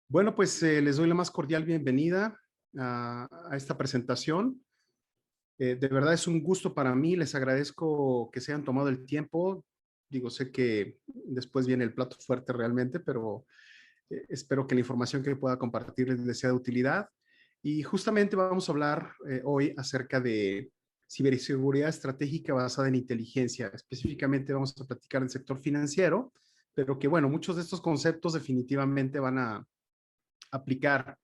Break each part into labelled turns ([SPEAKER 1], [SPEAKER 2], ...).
[SPEAKER 1] Bueno, pues les doy la más cordial bienvenida a esta presentación. De verdad es un gusto para mí, les agradezco que se hayan tomado el tiempo. Digo, sé que después viene el plato fuerte realmente, pero espero que la información que pueda compartirles les sea de utilidad. Y justamente vamos a hablar hoy acerca de ciberseguridad estratégica basada en inteligencia. Específicamente vamos a platicar del sector financiero, pero que bueno, muchos de estos conceptos definitivamente van a aplicar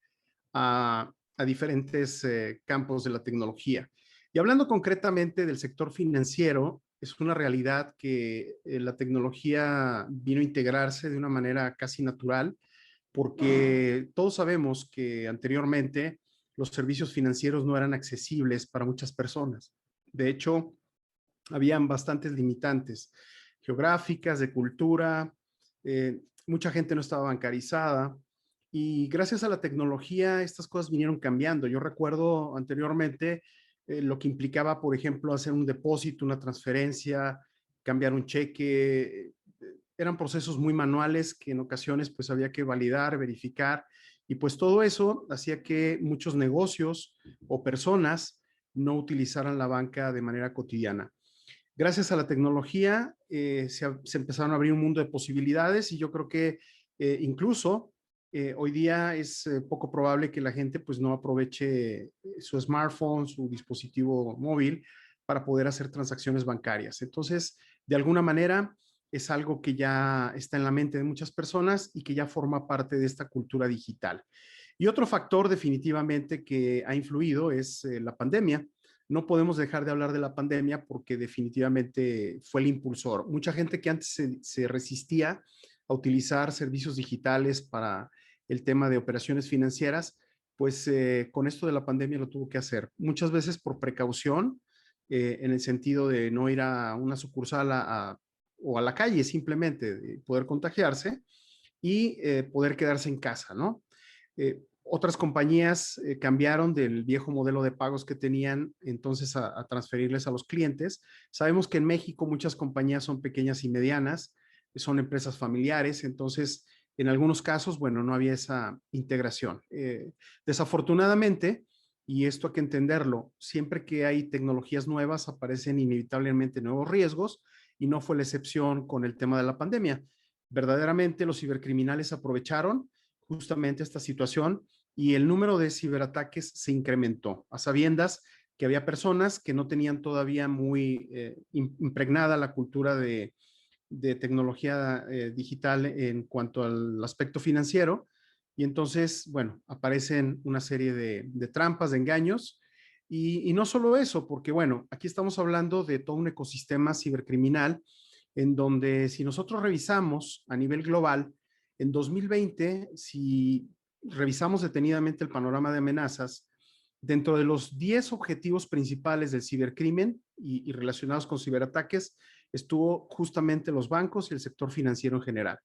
[SPEAKER 1] a diferentes campos de la tecnología. Y hablando concretamente del sector financiero, es una realidad que la tecnología vino a integrarse de una manera casi natural, porque todos sabemos que anteriormente los servicios financieros no eran accesibles para muchas personas. De hecho, habían bastantes limitantes geográficas, de cultura, mucha gente no estaba bancarizada y gracias a la tecnología estas cosas vinieron cambiando. Yo recuerdo anteriormente lo que implicaba, por ejemplo, hacer un depósito, una transferencia, cambiar un cheque. Eran procesos muy manuales que en ocasiones pues había que validar, verificar y pues todo eso hacía que muchos negocios o personas no utilizaran la banca de manera cotidiana. Gracias a la tecnología se empezaron a abrir un mundo de posibilidades y yo creo que incluso hoy día es poco probable que la gente pues no aproveche su smartphone, su dispositivo móvil para poder hacer transacciones bancarias. Entonces, de alguna manera es algo que ya está en la mente de muchas personas y que ya forma parte de esta cultura digital. Y otro factor definitivamente que ha influido es la pandemia. No podemos dejar de hablar de la pandemia porque definitivamente fue el impulsor. Mucha gente que antes se resistía a utilizar servicios digitales para el tema de operaciones financieras, pues con esto de la pandemia lo tuvo que hacer. Muchas veces por precaución, en el sentido de no ir a una sucursal o a la calle simplemente, de poder contagiarse y poder quedarse en casa, ¿no? Otras compañías cambiaron del viejo modelo de pagos que tenían entonces a transferirles a los clientes. Sabemos que en México muchas compañías son pequeñas y medianas, son empresas familiares, entonces en algunos casos, bueno, no había esa integración. Desafortunadamente, y esto hay que entenderlo, siempre que hay tecnologías nuevas aparecen inevitablemente nuevos riesgos y no fue la excepción con el tema de la pandemia. Verdaderamente los cibercriminales aprovecharon justamente esta situación y el número de ciberataques se incrementó, a sabiendas que había personas que no tenían todavía muy impregnada la cultura de tecnología digital en cuanto al aspecto financiero. Y entonces, bueno, aparecen una serie de trampas, de engaños. Y no solo eso, porque bueno, aquí estamos hablando de todo un ecosistema cibercriminal en donde si nosotros revisamos a nivel global, en 2020, si revisamos detenidamente el panorama de amenazas, dentro de los 10 objetivos principales del cibercrimen y relacionados con ciberataques, estuvo justamente los bancos y el sector financiero en general.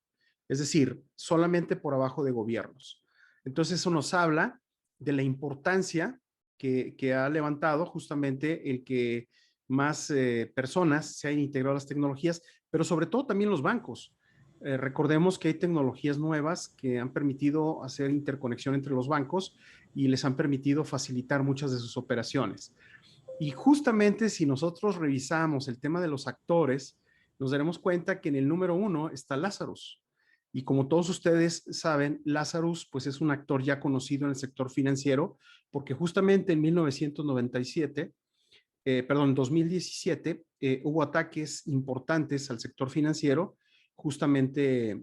[SPEAKER 1] Es decir, solamente por abajo de gobiernos. Entonces, eso nos habla de la importancia que ha levantado justamente el que más personas se hayan integrado a las tecnologías, pero sobre todo también los bancos. Recordemos que hay tecnologías nuevas que han permitido hacer interconexión entre los bancos y les han permitido facilitar muchas de sus operaciones. Y justamente si nosotros revisamos el tema de los actores, nos daremos cuenta que en el número 1 está Lazarus. Y como todos ustedes saben, Lazarus pues es un actor ya conocido en el sector financiero porque justamente en 1997, perdón, 2017, hubo ataques importantes al sector financiero justamente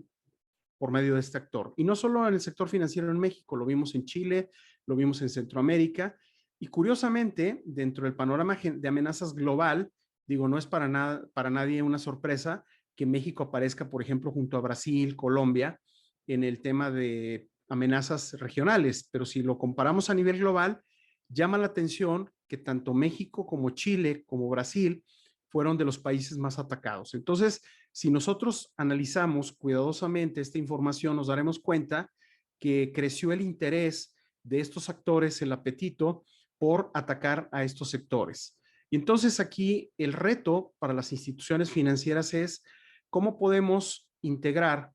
[SPEAKER 1] por medio de este actor. Y no solo en el sector financiero en México, lo vimos en Chile, lo vimos en Centroamérica. Y curiosamente, dentro del panorama de amenazas global, digo, no es para nadie una sorpresa que México aparezca, por ejemplo, junto a Brasil, Colombia, en el tema de amenazas regionales. Pero si lo comparamos a nivel global, llama la atención que tanto México como Chile como Brasil fueron de los países más atacados. Entonces, si nosotros analizamos cuidadosamente esta información, nos daremos cuenta que creció el interés de estos actores, el apetito por atacar a estos sectores. Y entonces aquí el reto para las instituciones financieras es cómo podemos integrar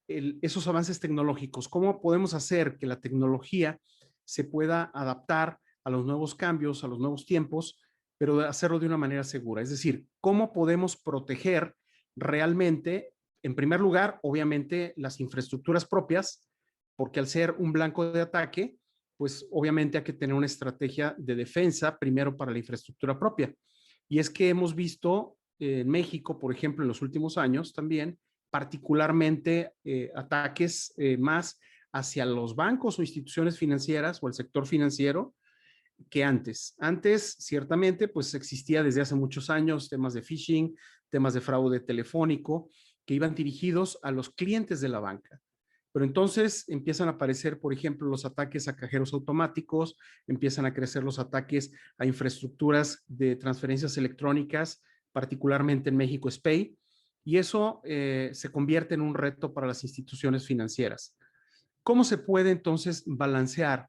[SPEAKER 1] esos avances tecnológicos, cómo podemos hacer que la tecnología se pueda adaptar a los nuevos cambios, a los nuevos tiempos, pero hacerlo de una manera segura. Es decir, cómo podemos proteger realmente, en primer lugar, obviamente, las infraestructuras propias, porque al ser un blanco de ataque, pues obviamente hay que tener una estrategia de defensa primero para la infraestructura propia. Y es que hemos visto en México, por ejemplo, en los últimos años también, particularmente ataques más hacia los bancos o instituciones financieras o el sector financiero que antes. Antes, ciertamente, pues existía desde hace muchos años temas de phishing, temas de fraude telefónico, que iban dirigidos a los clientes de la banca. Pero entonces empiezan a aparecer, por ejemplo, los ataques a cajeros automáticos, empiezan a crecer los ataques a infraestructuras de transferencias electrónicas, particularmente en México, SPAY, y eso se convierte en un reto para las instituciones financieras. ¿Cómo se puede entonces balancear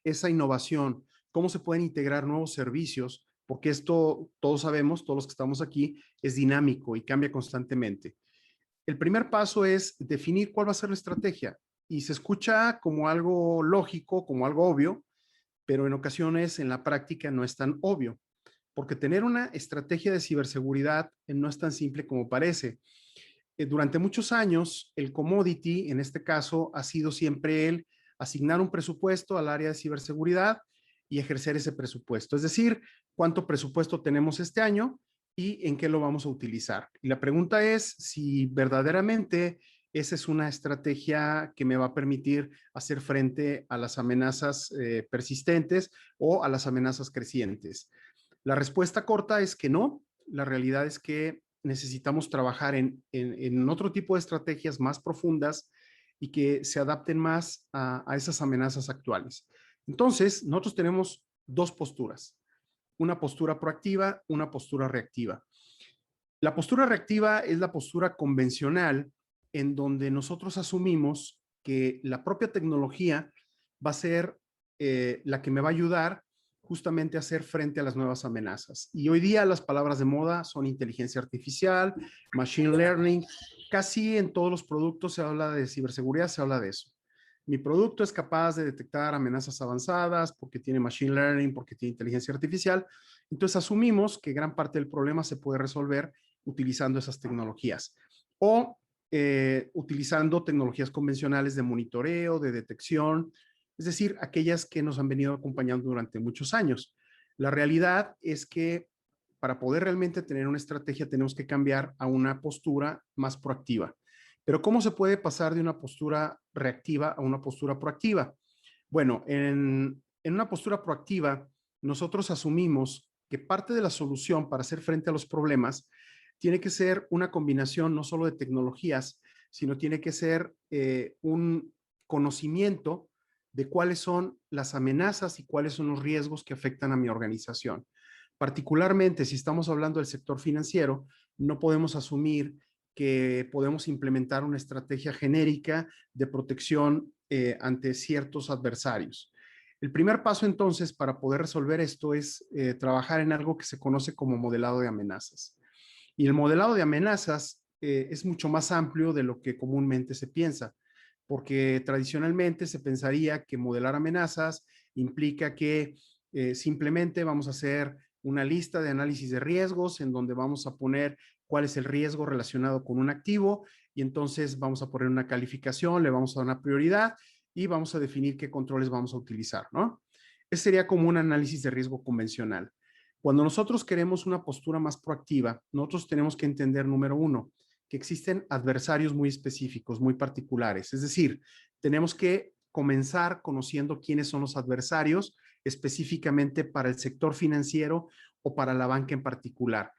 [SPEAKER 1] esa innovación? ¿Cómo se pueden integrar nuevos servicios? Porque esto, todos sabemos, todos los que estamos aquí, es dinámico y cambia constantemente. El primer paso es definir cuál va a ser la estrategia. Y se escucha como algo lógico, como algo obvio, pero en ocasiones en la práctica no es tan obvio, porque tener una estrategia de ciberseguridad no es tan simple como parece. Durante muchos años, el commodity, en este caso, ha sido siempre el asignar un presupuesto al área de ciberseguridad y ejercer ese presupuesto. Es decir, cuánto presupuesto tenemos este año y en qué lo vamos a utilizar. Y la pregunta es si verdaderamente esa es una estrategia que me va a permitir hacer frente a las amenazas persistentes o a las amenazas crecientes. La respuesta corta es que no. La realidad es que necesitamos trabajar en otro tipo de estrategias más profundas y que se adapten más a esas amenazas actuales. Entonces, nosotros tenemos dos posturas, una postura proactiva, una postura reactiva. La postura reactiva es la postura convencional en donde nosotros asumimos que la propia tecnología va a ser la que me va a ayudar justamente a hacer frente a las nuevas amenazas. Y hoy día las palabras de moda son inteligencia artificial, machine learning. Casi en todos los productos se habla de ciberseguridad, se habla de eso. Mi producto es capaz de detectar amenazas avanzadas porque tiene machine learning, porque tiene inteligencia artificial. Entonces asumimos que gran parte del problema se puede resolver utilizando esas tecnologías o utilizando tecnologías convencionales de monitoreo, de detección, es decir, aquellas que nos han venido acompañando durante muchos años. La realidad es que para poder realmente tener una estrategia tenemos que cambiar a una postura más proactiva. Pero ¿cómo se puede pasar de una postura reactiva a una postura proactiva? Bueno, en una postura proactiva, nosotros asumimos que parte de la solución para hacer frente a los problemas tiene que ser una combinación no solo de tecnologías, sino tiene que ser un conocimiento de cuáles son las amenazas y cuáles son los riesgos que afectan a mi organización. Particularmente si estamos hablando del sector financiero, no podemos asumir que podemos implementar una estrategia genérica de protección ante ciertos adversarios. El primer paso entonces para poder resolver esto es trabajar en algo que se conoce como modelado de amenazas. Y el modelado de amenazas es mucho más amplio de lo que comúnmente se piensa, porque tradicionalmente se pensaría que modelar amenazas implica que simplemente vamos a hacer una lista de análisis de riesgos en donde vamos a poner cuál es el riesgo relacionado con un activo y entonces vamos a poner una calificación, le vamos a dar una prioridad y vamos a definir qué controles vamos a utilizar, ¿no? Ese sería como un análisis de riesgo convencional. Cuando nosotros queremos una postura más proactiva, nosotros tenemos que entender, número uno, que existen adversarios muy específicos, muy particulares. Es decir, tenemos que comenzar conociendo quiénes son los adversarios específicamente para el sector financiero o para la banca en particular.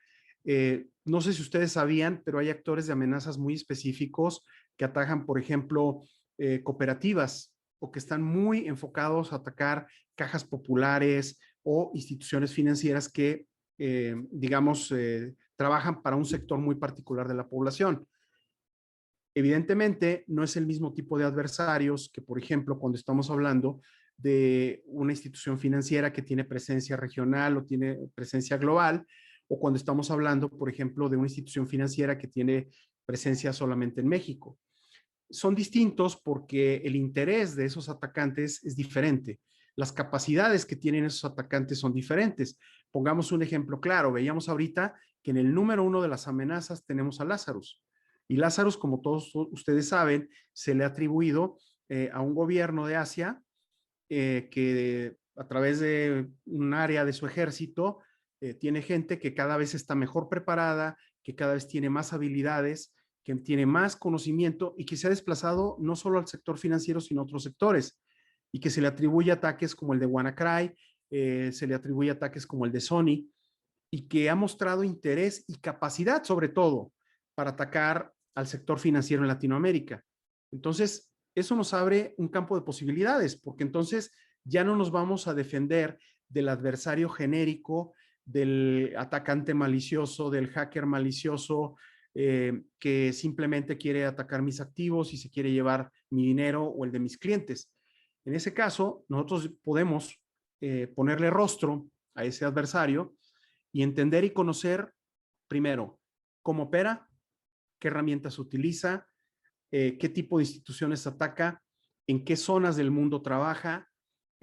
[SPEAKER 1] No sé si ustedes sabían, pero hay actores de amenazas muy específicos que atacan, por ejemplo, cooperativas o que están muy enfocados a atacar cajas populares o instituciones financieras que, digamos, trabajan para un sector muy particular de la población. Evidentemente, no es el mismo tipo de adversarios que, por ejemplo, cuando estamos hablando de una institución financiera que tiene presencia regional o tiene presencia global, o cuando estamos hablando, por ejemplo, de una institución financiera que tiene presencia solamente en México. son distintos porque el interés de esos atacantes es diferente. Las capacidades que tienen esos atacantes son diferentes. Pongamos un ejemplo claro. Veíamos ahorita que en el número 1 de las amenazas tenemos a Lazarus. Y Lazarus, como todos ustedes saben, se le ha atribuido a un gobierno de Asia que a través de un área de su ejército tiene gente que cada vez está mejor preparada, que cada vez tiene más habilidades, que tiene más conocimiento y que se ha desplazado no solo al sector financiero, sino a otros sectores, y que se le atribuye ataques como el de WannaCry, se le atribuye ataques como el de Sony, y que ha mostrado interés y capacidad, sobre todo, para atacar al sector financiero en Latinoamérica. Entonces, eso nos abre un campo de posibilidades, porque entonces ya no nos vamos a defender del adversario genérico, del atacante malicioso, del hacker malicioso, que simplemente quiere atacar mis activos y se quiere llevar mi dinero o el de mis clientes. En ese caso, nosotros podemos ponerle rostro a ese adversario y entender y conocer, primero, cómo opera, qué herramientas utiliza, qué tipo de instituciones ataca, en qué zonas del mundo trabaja,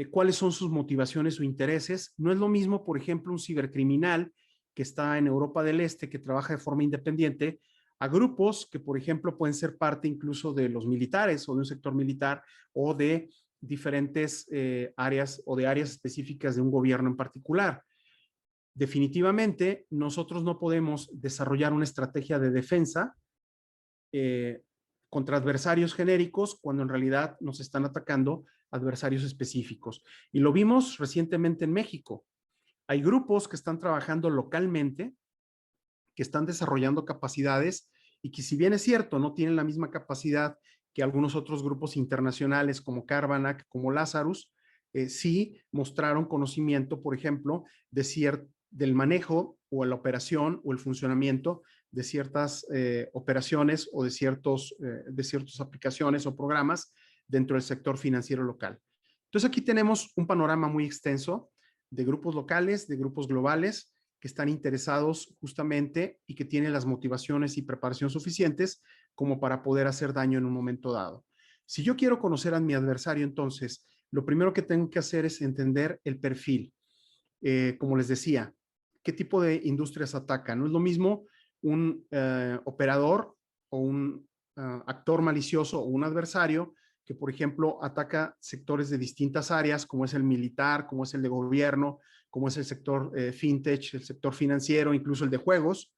[SPEAKER 1] cuáles son sus motivaciones o intereses. No es lo mismo, por ejemplo, un cibercriminal que está en Europa del Este, que trabaja de forma independiente, a grupos que, por ejemplo, pueden ser parte incluso de los militares o de un sector militar o de diferentes áreas o de áreas específicas de un gobierno en particular. Definitivamente, nosotros no podemos desarrollar una estrategia de defensa contra adversarios genéricos cuando en realidad nos están atacando adversarios específicos. Y lo vimos recientemente en México. Hay grupos que están trabajando localmente, que están desarrollando capacidades y que si bien es cierto, no tienen la misma capacidad que algunos otros grupos internacionales como Carvanac, como Lazarus, sí mostraron conocimiento, por ejemplo, del manejo o la operación o el funcionamiento de ciertas operaciones o de ciertas aplicaciones o programas dentro del sector financiero local. Entonces aquí tenemos un panorama muy extenso de grupos locales, de grupos globales que están interesados justamente y que tienen las motivaciones y preparación suficientes como para poder hacer daño en un momento dado. Si yo quiero conocer a mi adversario, entonces, lo primero que tengo que hacer es entender el perfil. Como les decía, ¿qué tipo de industrias ataca? No es lo mismo un operador o un actor malicioso o un adversario que, por ejemplo, ataca sectores de distintas áreas, como es el militar, como es el de gobierno, como es el sector fintech, el sector financiero, incluso el de juegos,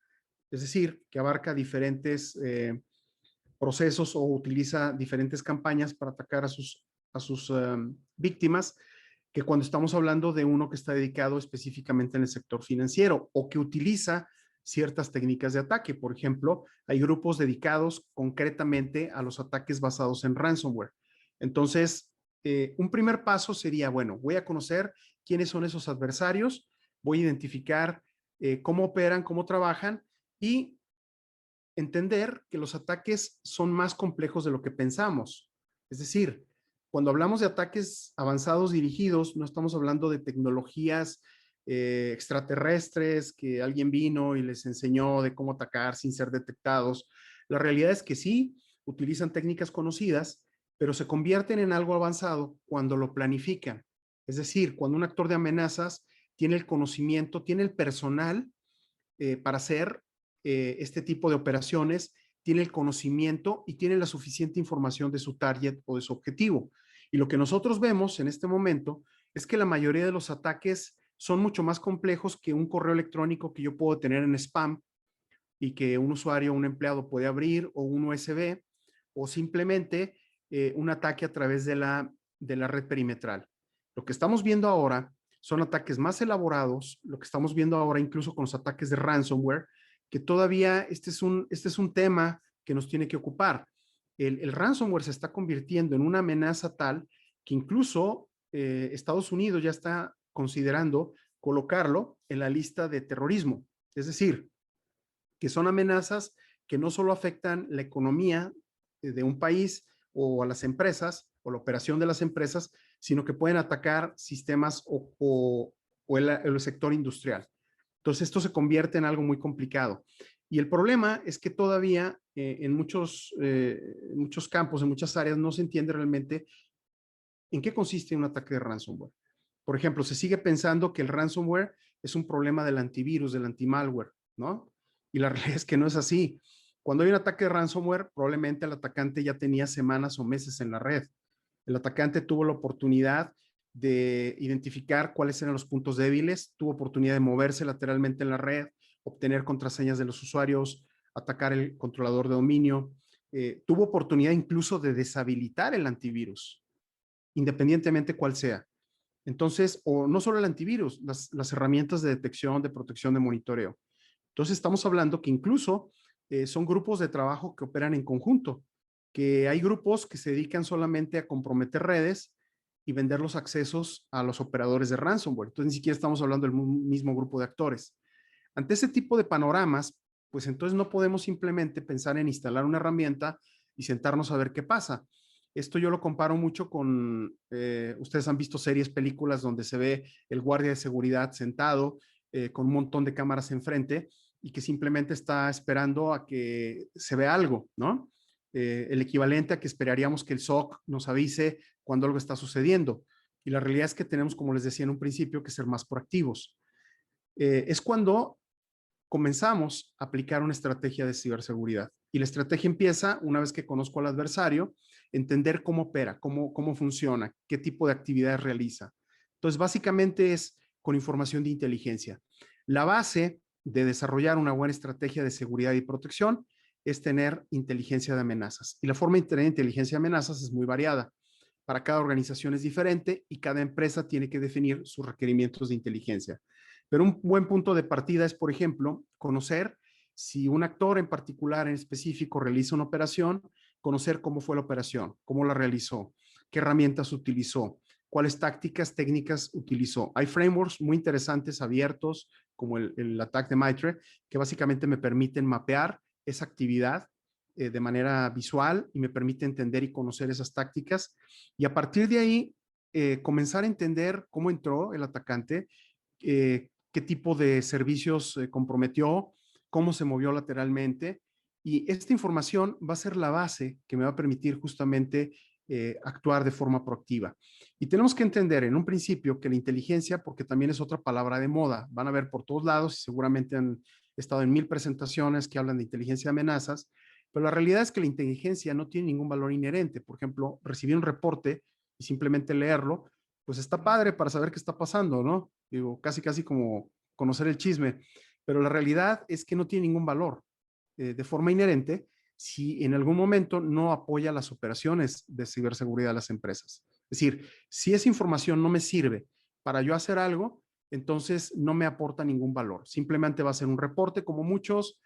[SPEAKER 1] es decir, que abarca diferentes procesos o utiliza diferentes campañas para atacar a sus víctimas, que cuando estamos hablando de uno que está dedicado específicamente en el sector financiero o que utiliza ciertas técnicas de ataque. Por ejemplo, hay grupos dedicados concretamente a los ataques basados en ransomware. Entonces, un primer paso sería, bueno, voy a conocer quiénes son esos adversarios, voy a identificar cómo operan, cómo trabajan y entender que los ataques son más complejos de lo que pensamos. Es decir, cuando hablamos de ataques avanzados dirigidos, no estamos hablando de tecnologías extraterrestres que alguien vino y les enseñó de cómo atacar sin ser detectados. La realidad es que sí, utilizan técnicas conocidas, pero se convierten en algo avanzado cuando lo planifican. Es decir, cuando un actor de amenazas tiene el conocimiento, tiene el personal para hacer este tipo de operaciones, tiene el conocimiento y tiene la suficiente información de su target o de su objetivo. Y lo que nosotros vemos en este momento es que la mayoría de los ataques son mucho más complejos que un correo electrónico que yo puedo tener en spam y que un usuario, un empleado puede abrir, o un USB, o simplemente un ataque a través de la red perimetral. Lo que estamos viendo ahora son ataques más elaborados, lo que estamos viendo ahora incluso con los ataques de ransomware, que todavía este es un tema que nos tiene que ocupar. El ransomware se está convirtiendo en una amenaza tal que incluso Estados Unidos ya está considerando colocarlo en la lista de terrorismo. Es decir, que son amenazas que no solo afectan la economía de un país o a las empresas o la operación de las empresas, sino que pueden atacar sistemas o el sector industrial. Entonces, esto se convierte en algo muy complicado. Y el problema es que todavía en muchos campos, en muchas áreas, no se entiende realmente en qué consiste un ataque de ransomware. Por ejemplo, se sigue pensando que el ransomware es un problema del antivirus, del antimalware, ¿no? Y la realidad es que no es así. Cuando hay un ataque de ransomware, probablemente el atacante ya tenía semanas o meses en la red. El atacante tuvo la oportunidad de identificar cuáles eran los puntos débiles, tuvo oportunidad de moverse lateralmente en la red, obtener contraseñas de los usuarios, atacar el controlador de dominio, tuvo oportunidad incluso de deshabilitar el antivirus, independientemente cuál sea. Entonces, o no solo el antivirus, las herramientas de detección, de protección, de monitoreo. Entonces, estamos hablando que incluso son grupos de trabajo que operan en conjunto, que hay grupos que se dedican solamente a comprometer redes y vender los accesos a los operadores de ransomware. Entonces, ni siquiera estamos hablando del mismo grupo de actores. Ante ese tipo de panoramas, pues entonces no podemos simplemente pensar en instalar una herramienta y sentarnos a ver qué pasa. Esto yo lo comparo mucho con, ustedes han visto series, películas donde se ve el guardia de seguridad sentado con un montón de cámaras enfrente y que simplemente está esperando a que se vea algo, ¿no? El equivalente a que esperaríamos que el SOC nos avise cuando algo está sucediendo. Y la realidad es que tenemos, como les decía en un principio, que ser más proactivos. Es cuando comenzamos a aplicar una estrategia de ciberseguridad. Y la estrategia empieza una vez que conozco al adversario, entender cómo opera, cómo funciona, qué tipo de actividades realiza. Entonces, básicamente es con información de inteligencia. La base de desarrollar una buena estrategia de seguridad y protección es tener inteligencia de amenazas. Y la forma de tener inteligencia de amenazas es muy variada. Para cada organización es diferente y cada empresa tiene que definir sus requerimientos de inteligencia. Pero un buen punto de partida es, por ejemplo, conocer si un actor en particular, en específico, realiza una operación, conocer cómo fue la operación, cómo la realizó, qué herramientas utilizó, cuáles tácticas técnicas utilizó. Hay frameworks muy interesantes, abiertos, como el Attack de Mitre, que básicamente me permiten mapear esa actividad de manera visual y me permite entender y conocer esas tácticas. Y a partir de ahí, comenzar a entender cómo entró el atacante, qué tipo de servicios comprometió, cómo se movió lateralmente. Y esta información va a ser la base que me va a permitir justamente actuar de forma proactiva. Y tenemos que entender en un principio que la inteligencia, porque también es otra palabra de moda, van a ver por todos lados y seguramente han estado en 1000 presentaciones que hablan de inteligencia de amenazas, pero la realidad es que la inteligencia no tiene ningún valor inherente. Por ejemplo, recibir un reporte y simplemente leerlo, pues está padre para saber qué está pasando, ¿no? Digo, casi como conocer el chisme, pero la realidad es que no tiene ningún valor de forma inherente si en algún momento no apoya las operaciones de ciberseguridad de las empresas. Es decir, si esa información no me sirve para yo hacer algo, entonces no me aporta ningún valor. Simplemente va a ser un reporte como muchos.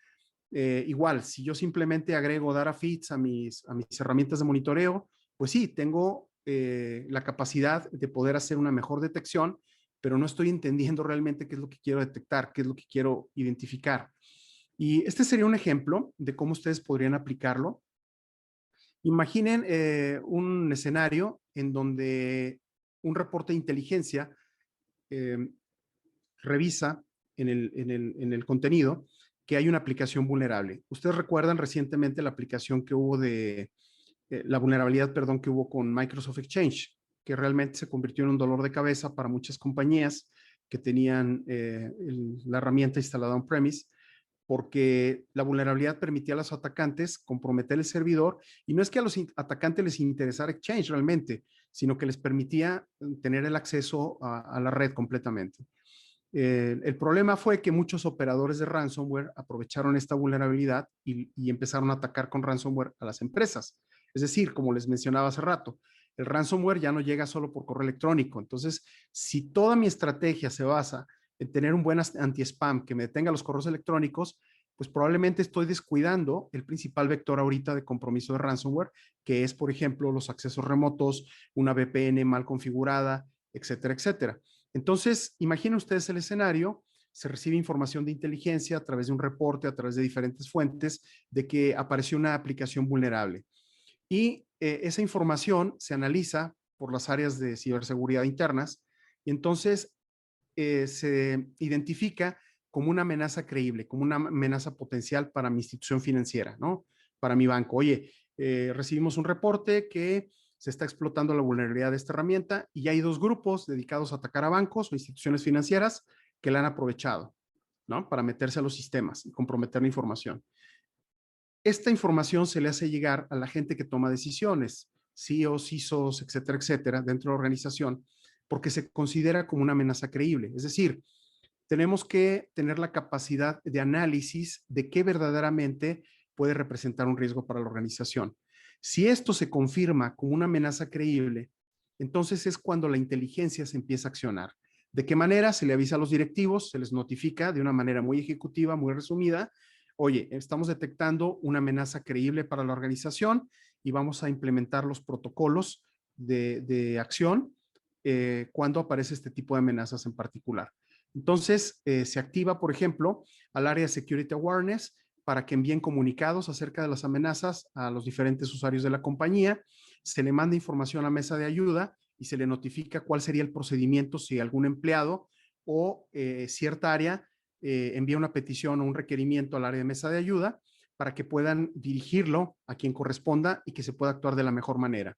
[SPEAKER 1] Igual, si yo simplemente agrego data feeds a mis herramientas de monitoreo, pues sí, tengo la capacidad de poder hacer una mejor detección, pero no estoy entendiendo realmente qué es lo que quiero detectar, qué es lo que quiero identificar. Y este sería un ejemplo de cómo ustedes podrían aplicarlo. Imaginen un escenario en donde un reporte de inteligencia eh, revisa en el contenido que hay una aplicación vulnerable. Ustedes recuerdan recientemente la aplicación que hubo la vulnerabilidad, perdón, que hubo con Microsoft Exchange, que realmente se convirtió en un dolor de cabeza para muchas compañías que tenían la herramienta instalada on-premise, porque la vulnerabilidad permitía a los atacantes comprometer el servidor y no es que a los atacantes les interesara Exchange realmente, sino que les permitía tener el acceso a la red completamente. El problema fue que muchos operadores de ransomware aprovecharon esta vulnerabilidad y empezaron a atacar con ransomware a las empresas. Es decir, como les mencionaba hace rato, el ransomware ya no llega solo por correo electrónico. Entonces, si toda mi estrategia se basa en tener un buen anti-spam que me detenga los correos electrónicos, pues probablemente estoy descuidando el principal vector ahorita de compromiso de ransomware, que es, por ejemplo, los accesos remotos, una VPN mal configurada, etcétera, etcétera. Entonces, imaginen ustedes el escenario, se recibe información de inteligencia a través de un reporte, a través de diferentes fuentes, de que apareció una aplicación vulnerable. Y esa información se analiza por las áreas de ciberseguridad internas y entonces se identifica como una amenaza creíble, como una amenaza potencial para mi institución financiera, ¿no? Para mi banco. Oye, recibimos un reporte que se está explotando la vulnerabilidad de esta herramienta y hay dos grupos dedicados a atacar a bancos o instituciones financieras que la han aprovechado, ¿no? Para meterse a los sistemas y comprometer la información. Esta información se le hace llegar a la gente que toma decisiones, CEOs, CISOs, etcétera, etcétera, dentro de la organización, porque se considera como una amenaza creíble. Es decir, tenemos que tener la capacidad de análisis de qué verdaderamente puede representar un riesgo para la organización. Si esto se confirma como una amenaza creíble, entonces es cuando la inteligencia se empieza a accionar. ¿De qué manera? Se le avisa a los directivos, se les notifica de una manera muy ejecutiva, muy resumida. Oye, estamos detectando una amenaza creíble para la organización y vamos a implementar los protocolos de acción cuando aparece este tipo de amenazas en particular. Entonces, se activa, por ejemplo, al área de Security Awareness para que envíen comunicados acerca de las amenazas a los diferentes usuarios de la compañía, se le manda información a mesa de ayuda y se le notifica cuál sería el procedimiento si algún empleado o cierta área envía una petición o un requerimiento al área de mesa de ayuda para que puedan dirigirlo a quien corresponda y que se pueda actuar de la mejor manera.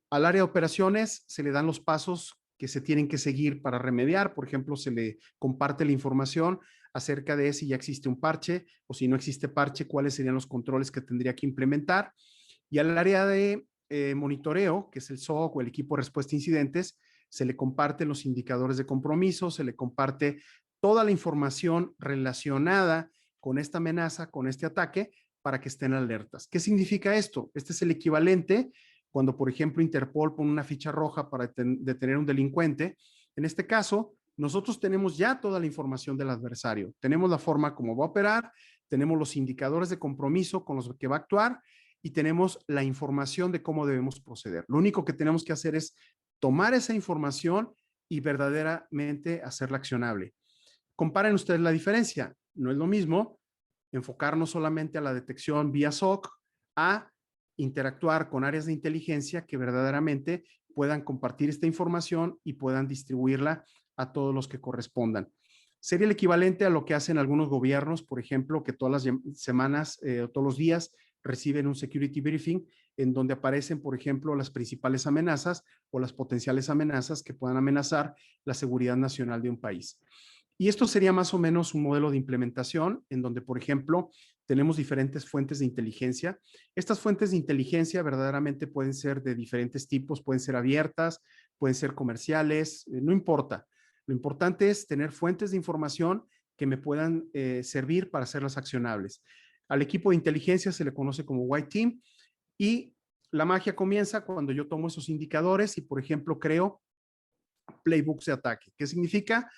[SPEAKER 1] Al área de operaciones se le dan los pasos que se tienen que seguir para remediar. Por ejemplo, se le comparte la información acerca de si ya existe un parche o si no existe parche, cuáles serían los controles que tendría que implementar. Y al área de monitoreo, que es el SOC o el equipo de respuesta a incidentes, se le comparten los indicadores de compromiso, se le comparte toda la información relacionada con esta amenaza, con este ataque, para que estén alertas. ¿Qué significa esto? Este es el equivalente cuando, por ejemplo, Interpol pone una ficha roja para detener a un delincuente. En este caso, nosotros tenemos ya toda la información del adversario. Tenemos la forma como va a operar, tenemos los indicadores de compromiso con los que va a actuar y tenemos la información de cómo debemos proceder. Lo único que tenemos que hacer es tomar esa información y verdaderamente hacerla accionable. Comparen ustedes la diferencia. No es lo mismo enfocarnos solamente a la detección vía SOC a interactuar con áreas de inteligencia que verdaderamente puedan compartir esta información y puedan distribuirla a todos los que correspondan. Sería el equivalente a lo que hacen algunos gobiernos, por ejemplo, que todas las semanas o todos los días reciben un security briefing en donde aparecen, por ejemplo, las principales amenazas o las potenciales amenazas que puedan amenazar la seguridad nacional de un país. Y esto sería más o menos un modelo de implementación en donde, por ejemplo, tenemos diferentes fuentes de inteligencia. Estas fuentes de inteligencia verdaderamente pueden ser de diferentes tipos, pueden ser abiertas, pueden ser comerciales, no importa. Lo importante es tener fuentes de información que me puedan servir para hacerlas accionables. Al equipo de inteligencia se le conoce como White Team y la magia comienza cuando yo tomo esos indicadores y, por ejemplo, creo playbooks de ataque. ¿Qué significa?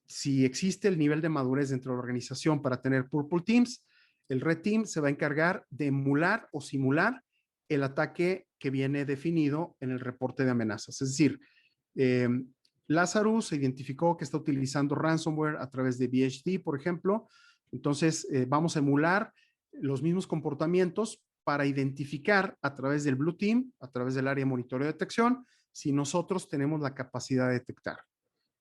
[SPEAKER 1] Si existe el nivel de madurez dentro de la organización para tener Purple Teams, el Red Team se va a encargar de emular o simular el ataque que viene definido en el reporte de amenazas. Es decir, Lazarus se identificó que está utilizando ransomware a través de BHD, por ejemplo. Entonces, vamos a emular los mismos comportamientos para identificar a través del Blue Team, a través del área de monitoreo de detección, si nosotros tenemos la capacidad de detectar.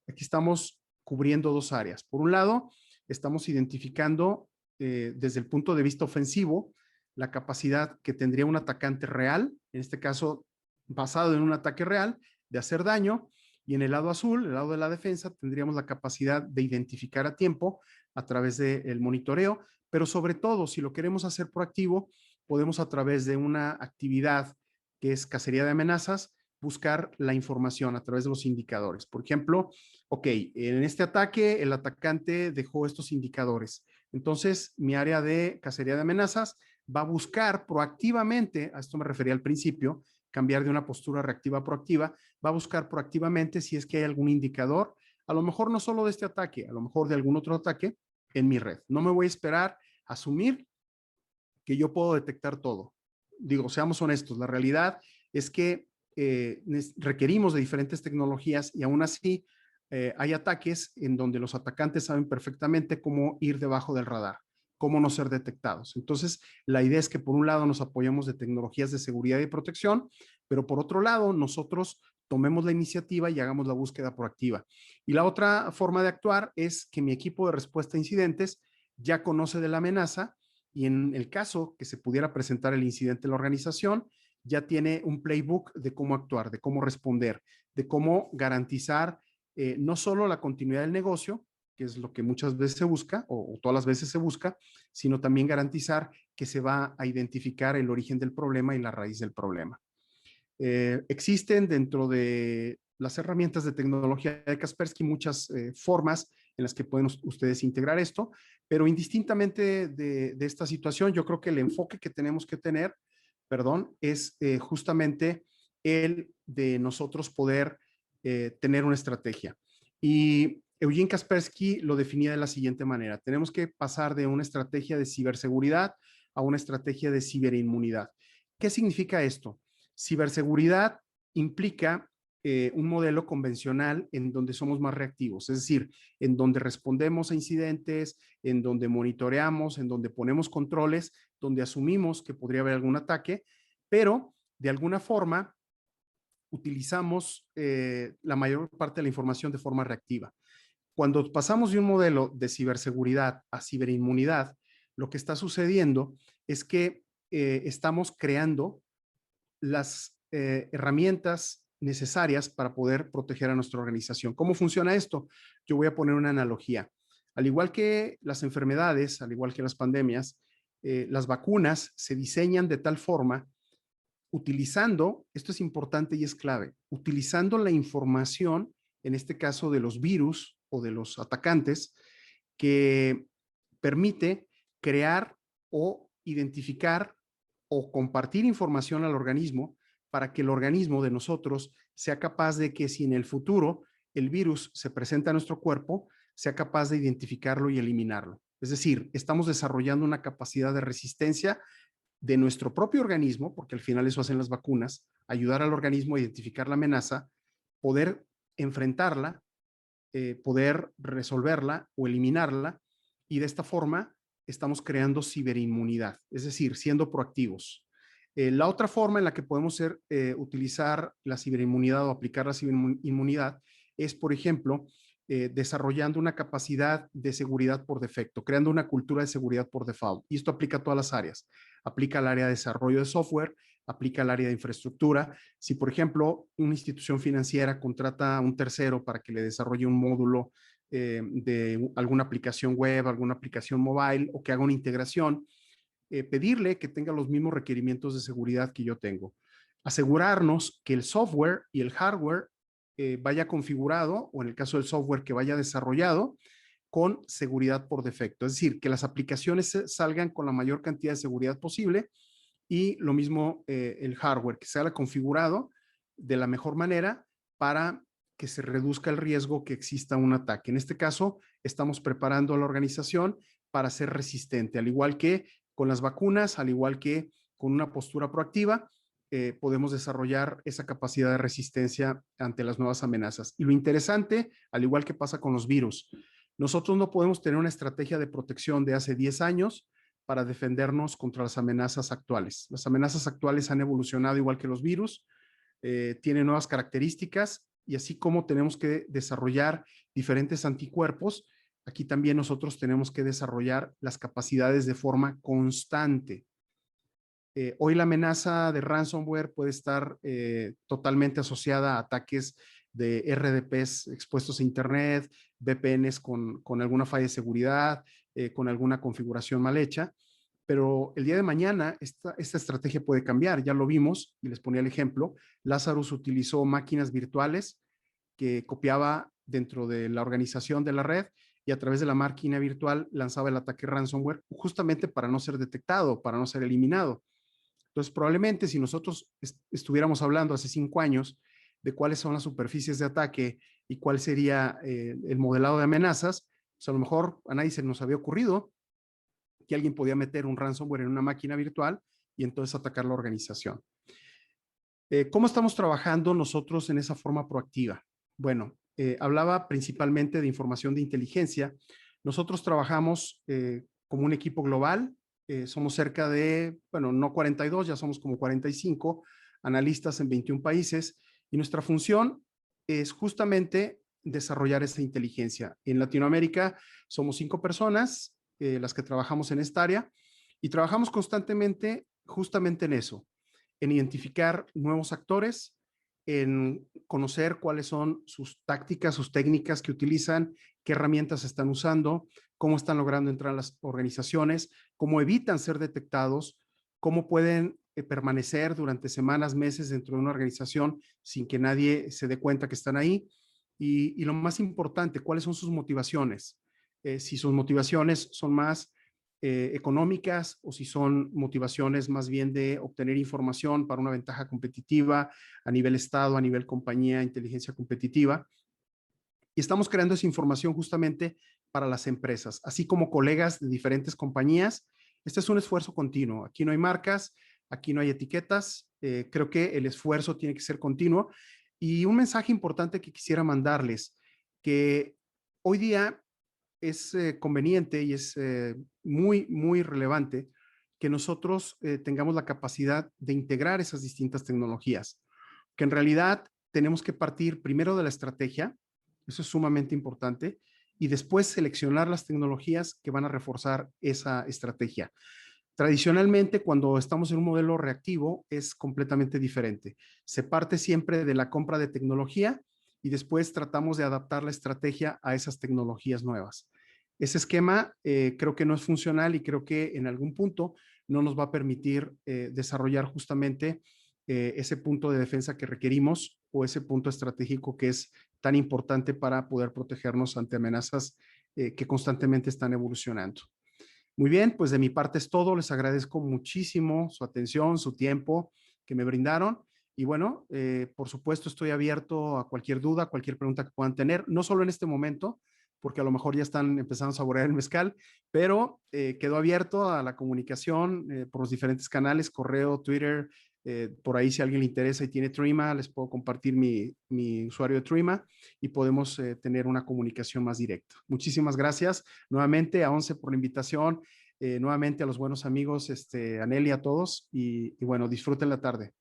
[SPEAKER 1] Aquí estamos cubriendo dos áreas. Por un lado, estamos identificando desde el punto de vista ofensivo la capacidad que tendría un atacante real, en este caso basado en un ataque real, de hacer daño, y en el lado azul, el lado de la defensa, tendríamos la capacidad de identificar a tiempo a través del monitoreo, pero sobre todo, si lo queremos hacer proactivo, podemos a través de una actividad que es cacería de amenazas, buscar la información a través de los indicadores. Por ejemplo, ok, en este ataque el atacante dejó estos indicadores. Entonces, mi área de cacería de amenazas va a buscar proactivamente, a esto me refería al principio, cambiar de una postura reactiva a proactiva, va a buscar proactivamente si es que hay algún indicador, a lo mejor no solo de este ataque, a lo mejor de algún otro ataque en mi red. No me voy a esperar a asumir que yo puedo detectar todo. Digo, seamos honestos, la realidad es que requerimos de diferentes tecnologías y aún así hay ataques en donde los atacantes saben perfectamente cómo ir debajo del radar, cómo no ser detectados. Entonces, la idea es que por un lado nos apoyamos de tecnologías de seguridad y protección, pero por otro lado nosotros tomemos la iniciativa y hagamos la búsqueda proactiva. Y la otra forma de actuar es que mi equipo de respuesta a incidentes ya conoce de la amenaza y en el caso que se pudiera presentar el incidente en la organización, ya tiene un playbook de cómo actuar, de cómo responder, de cómo garantizar no solo la continuidad del negocio, que es lo que muchas veces se busca o todas las veces se busca, sino también garantizar que se va a identificar el origen del problema y la raíz del problema. Existen dentro de las herramientas de tecnología de Kaspersky muchas formas en las que pueden ustedes integrar esto, pero indistintamente de esta situación, yo creo que el enfoque que tenemos que tener, perdón, es justamente el de nosotros poder tener una estrategia. Y Eugene Kaspersky lo definía de la siguiente manera: tenemos que pasar de una estrategia de ciberseguridad a una estrategia de ciberinmunidad. ¿Qué significa esto? Ciberseguridad implica un modelo convencional en donde somos más reactivos, es decir, en donde respondemos a incidentes, en donde monitoreamos, en donde ponemos controles, donde asumimos que podría haber algún ataque, pero de alguna forma utilizamos la mayor parte de la información de forma reactiva. Cuando pasamos de un modelo de ciberseguridad a ciberinmunidad, lo que está sucediendo es que estamos creando las herramientas necesarias para poder proteger a nuestra organización. ¿Cómo funciona esto? Yo voy a poner una analogía. Al igual que las enfermedades, al igual que las pandemias, las vacunas se diseñan de tal forma, utilizando, esto es importante y es clave, utilizando la información, en este caso de los virus o de los atacantes, que permite crear o identificar o compartir información al organismo para que el organismo de nosotros sea capaz de que si en el futuro el virus se presenta a nuestro cuerpo, sea capaz de identificarlo y eliminarlo. Es decir, estamos desarrollando una capacidad de resistencia de nuestro propio organismo, porque al final eso hacen las vacunas, ayudar al organismo a identificar la amenaza, poder enfrentarla, poder resolverla o eliminarla, y de esta forma estamos creando ciberinmunidad, es decir, siendo proactivos. La otra forma en la que podemos utilizar la ciberinmunidad o aplicar la ciberinmunidad es, por ejemplo, desarrollando una capacidad de seguridad por defecto, creando una cultura de seguridad por default. Y esto aplica a todas las áreas. Aplica al área de desarrollo de software, aplica al área de infraestructura. Si, por ejemplo, una institución financiera contrata a un tercero para que le desarrolle un módulo de alguna aplicación web, alguna aplicación mobile o que haga una integración, pedirle que tenga los mismos requerimientos de seguridad que yo tengo. Asegurarnos que el software y el hardware vaya configurado, o en el caso del software que vaya desarrollado, con seguridad por defecto. Es decir, que las aplicaciones salgan con la mayor cantidad de seguridad posible, y lo mismo el hardware, que sea configurado de la mejor manera para que se reduzca el riesgo que exista un ataque. En este caso, estamos preparando a la organización para ser resistente, al igual que con las vacunas, al igual que con una postura proactiva, podemos desarrollar esa capacidad de resistencia ante las nuevas amenazas. Y lo interesante, al igual que pasa con los virus, nosotros no podemos tener una estrategia de protección de hace 10 años para defendernos contra las amenazas actuales. Las amenazas actuales han evolucionado igual que los virus, tienen nuevas características, y así como tenemos que desarrollar diferentes anticuerpos, aquí también nosotros tenemos que desarrollar las capacidades de forma constante. Hoy la amenaza de ransomware puede estar totalmente asociada a ataques de RDPs expuestos a Internet, VPNs con alguna falla de seguridad, con alguna configuración mal hecha, pero el día de mañana esta estrategia puede cambiar. Ya lo vimos y les ponía el ejemplo. Lazarus utilizó máquinas virtuales que copiaba dentro de la organización de la red, y a través de la máquina virtual lanzaba el ataque ransomware justamente para no ser detectado, para no ser eliminado. Entonces, probablemente si nosotros estuviéramos hablando hace 5 años de cuáles son las superficies de ataque y cuál sería el modelado de amenazas, pues a lo mejor a nadie se nos había ocurrido que alguien podía meter un ransomware en una máquina virtual y entonces atacar la organización. ¿Cómo estamos trabajando nosotros en esa forma proactiva? Bueno, hablaba principalmente de información de inteligencia. Nosotros trabajamos como un equipo global. Somos cerca de, bueno, no 42, ya somos como 45 analistas en 21 países, Y nuestra función es justamente desarrollar esa inteligencia. En Latinoamérica somos 5 personas, las que trabajamos en esta área, y trabajamos constantemente justamente en eso, en identificar nuevos actores, en conocer cuáles son sus tácticas, sus técnicas que utilizan, qué herramientas están usando, cómo están logrando entrar a las organizaciones, cómo evitan ser detectados, cómo pueden permanecer durante semanas, meses dentro de una organización sin que nadie se dé cuenta que están ahí. Y lo más importante, cuáles son sus motivaciones. Si sus motivaciones son más económicas o si son motivaciones más bien de obtener información para una ventaja competitiva a nivel Estado, a nivel compañía, inteligencia competitiva. Y estamos creando esa información justamente para las empresas, así como colegas de diferentes compañías. Este es un esfuerzo continuo. Aquí no hay marcas, aquí no hay etiquetas. Creo que el esfuerzo tiene que ser continuo. Y un mensaje importante que quisiera mandarles, que hoy día es conveniente y es muy, muy relevante que nosotros tengamos la capacidad de integrar esas distintas tecnologías, que en realidad tenemos que partir primero de la estrategia, eso es sumamente importante, y después seleccionar las tecnologías que van a reforzar esa estrategia. Tradicionalmente, cuando estamos en un modelo reactivo, es completamente diferente. Se parte siempre de la compra de tecnología y después tratamos de adaptar la estrategia a esas tecnologías nuevas. Ese esquema creo que no es funcional y creo que en algún punto no nos va a permitir desarrollar justamente ese punto de defensa que requerimos o ese punto estratégico que es tan importante para poder protegernos ante amenazas que constantemente están evolucionando. Muy bien, pues de mi parte es todo. Les agradezco muchísimo su atención, su tiempo que me brindaron. Y bueno, por supuesto estoy abierto a cualquier duda, cualquier pregunta que puedan tener, no solo en este momento, porque a lo mejor ya están empezando a saborear el mezcal, pero quedo abierto a la comunicación por los diferentes canales, correo, Twitter, por ahí si a alguien le interesa y tiene Trima, les puedo compartir mi usuario de Trima y podemos tener una comunicación más directa. Muchísimas gracias nuevamente a Once por la invitación, nuevamente a los buenos amigos, a Nelly, a todos, y bueno, disfruten la tarde.